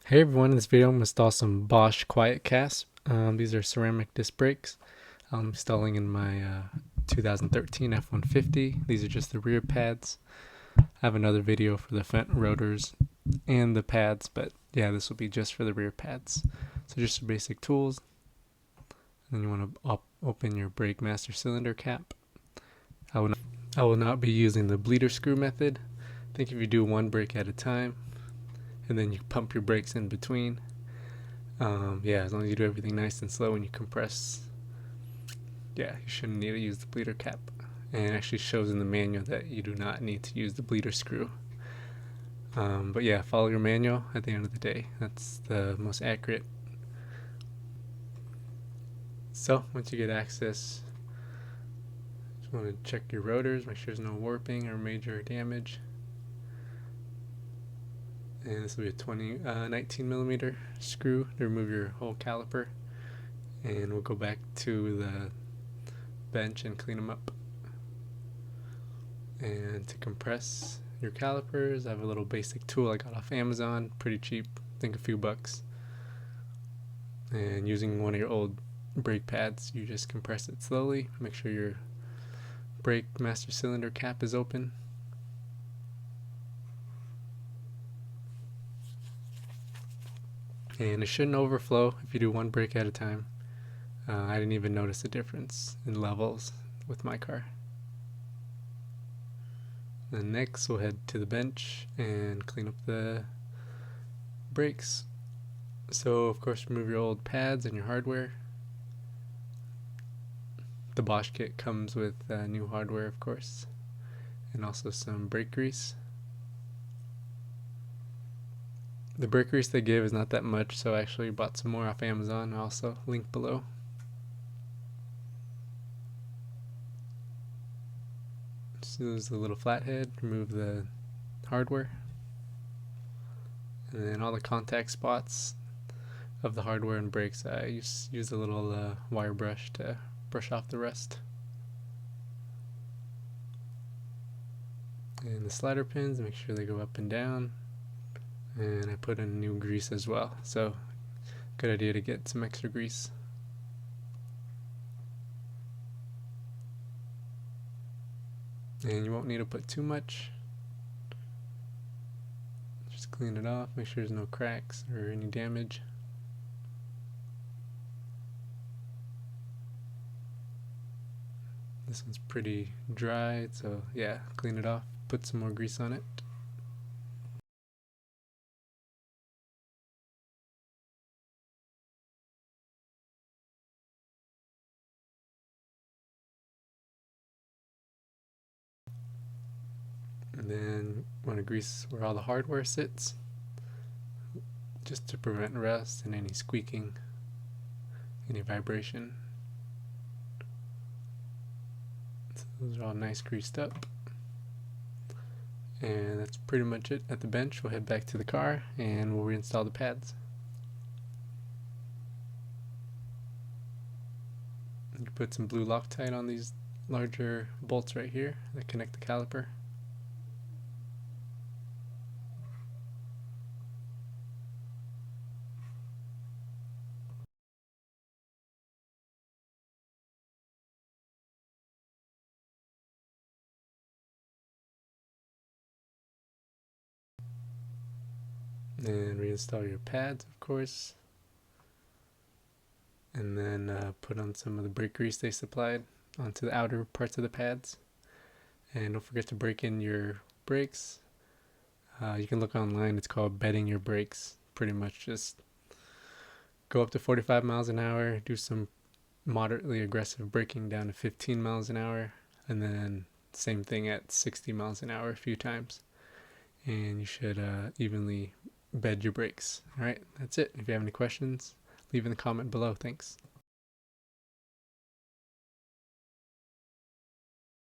Hey everyone, in this video I'm going to install some Bosch QuietCast. These are ceramic disc brakes I'm installing in my 2013 F150. These are just the rear pads. I have another video for the front rotors and the pads, but yeah, this will be just for the rear pads. So just your basic tools. And then you want to open your brake master cylinder cap. I will not be using the bleeder screw method. I think if you do one brake at a time, and then you pump your brakes in between. Yeah, as long as you do everything nice and slow when you compress, yeah, you shouldn't need to use the bleeder cap. And it actually shows in the manual that you do not need to use the bleeder screw. But yeah, follow your manual at the end of the day. That's the most accurate. So once you get access, just want to check your rotors, make sure there's no warping or major damage. And this will be a 19 millimeter screw to remove your whole caliper. And we'll go back to the bench and clean them up. And to compress your calipers, I have a little basic tool I got off Amazon, pretty cheap, I think a few bucks. And using one of your old brake pads, you just compress it slowly, make sure your brake master cylinder cap is open. And it shouldn't overflow if you do one brake at a time. I didn't even notice a difference in levels with my car. Then next we'll head to the bench and clean up the brakes. So of course remove your old pads and your hardware. The Bosch kit comes with new hardware of course, and also some brake grease. The brake grease they give is not that much, so I actually bought some more off Amazon, also link below. Just use the little flathead, remove the hardware, and then all the contact spots of the hardware and brakes, I use a little wire brush to brush off the rust. And the slider pins, make sure they go up and down. And I put in new grease as well, so good idea to get some extra grease. And you won't need to put too much. Just clean it off, make sure there's no cracks or any damage. This one's pretty dry, so yeah, clean it off, put some more grease on it. And then want to grease where all the hardware sits, just to prevent rust and any squeaking, any vibration. So those are all nice greased up. And that's pretty much it at the bench. We'll head back to the car and we'll reinstall the pads. You put some blue Loctite on these larger bolts right here that connect the caliper. And reinstall your pads, of course. And then put on some of the brake grease they supplied onto the outer parts of the pads. And don't forget to break in your brakes. You can look online, it's called bedding your brakes. Pretty much just go up to 45 miles an hour, do some moderately aggressive braking down to 15 miles an hour, and then same thing at 60 miles an hour a few times. And you should evenly bed your brakes. Alright, that's it. If you have any questions, leave in the comment below. Thanks.